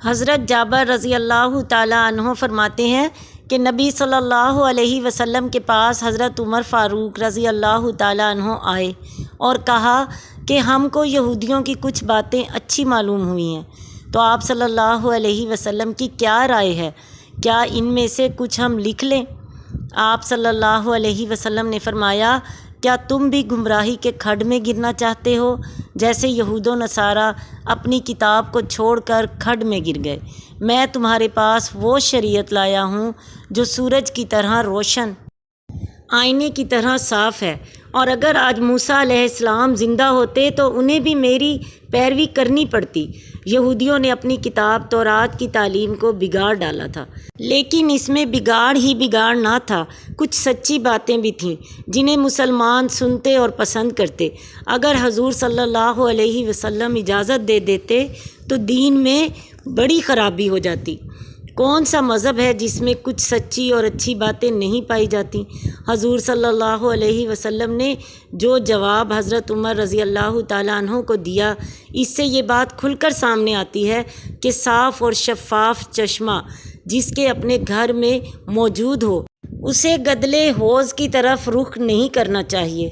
حضرت جابر رضی اللہ تعالیٰ عنہ فرماتے ہیں کہ نبی صلی اللہ علیہ وسلم کے پاس حضرت عمر فاروق رضی اللہ تعالیٰ عنہ آئے اور کہا کہ ہم کو یہودیوں کی کچھ باتیں اچھی معلوم ہوئی ہیں، تو آپ صلی اللہ علیہ وسلم کی کیا رائے ہے؟ کیا ان میں سے کچھ ہم لکھ لیں؟ آپ صلی اللہ علیہ وسلم نے فرمایا، کیا تم بھی گمراہی کے کھڈ میں گرنا چاہتے ہو جیسے یہود و نصارہ اپنی کتاب کو چھوڑ کر کھڈ میں گر گئے؟ میں تمہارے پاس وہ شریعت لایا ہوں جو سورج کی طرح روشن، آئینے کی طرح صاف ہے، اور اگر آج موسیٰ علیہ السلام زندہ ہوتے تو انہیں بھی میری پیروی کرنی پڑتی۔ یہودیوں نے اپنی کتاب تورات کی تعلیم کو بگاڑ ڈالا تھا، لیکن اس میں بگاڑ ہی بگاڑ نہ تھا، کچھ سچی باتیں بھی تھیں جنہیں مسلمان سنتے اور پسند کرتے۔ اگر حضور صلی اللہ علیہ وسلم اجازت دے دیتے تو دین میں بڑی خرابی ہو جاتی۔ کون سا مذہب ہے جس میں کچھ سچی اور اچھی باتیں نہیں پائی جاتی؟ حضور صلی اللہ علیہ وسلم نے جو جواب حضرت عمر رضی اللہ تعالیٰ عنہ کو دیا، اس سے یہ بات کھل کر سامنے آتی ہے کہ صاف اور شفاف چشمہ جس کے اپنے گھر میں موجود ہو، اسے گدلے حوض کی طرف رخ نہیں کرنا چاہیے۔